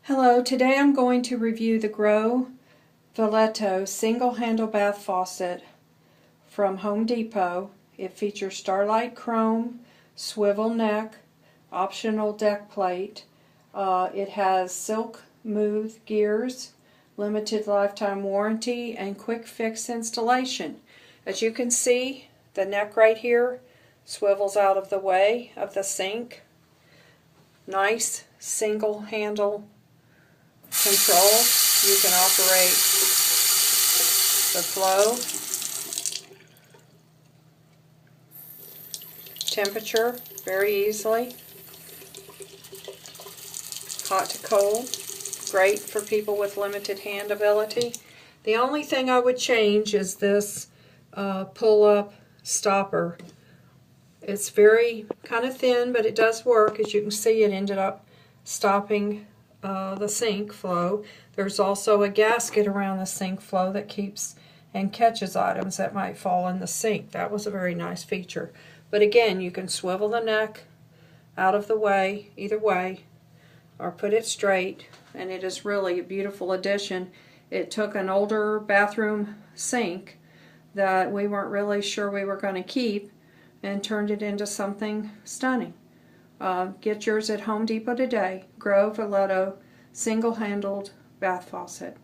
Hello, today I'm going to review the Grohe Veletto single handle bath faucet from Home Depot. It features StarLight chrome, swivel neck, optional deck plate. It has silk smooth gears, limited lifetime warranty, and QuckFix installation. As you can see, the neck right here swivels out of the way of the sink. Nice single handle control. You can operate the flow, temperature very easily, hot to cold, great for people with limited hand ability. The only thing I would change is this pull-up stopper. It's very kind of thin, but it does work. As you can see, it ended up stopping the sink flow. There's also a gasket around the sink flow that keeps and catches items that might fall in the sink. That was a very nice feature. But again, you can swivel the neck out of the way, either way, or put it straight, and it is really a beautiful addition. It took an older bathroom sink that we weren't really sure we were going to keep and turned it into something stunning. Get yours at Home Depot today. Grohe Veletto single-handled bath faucet.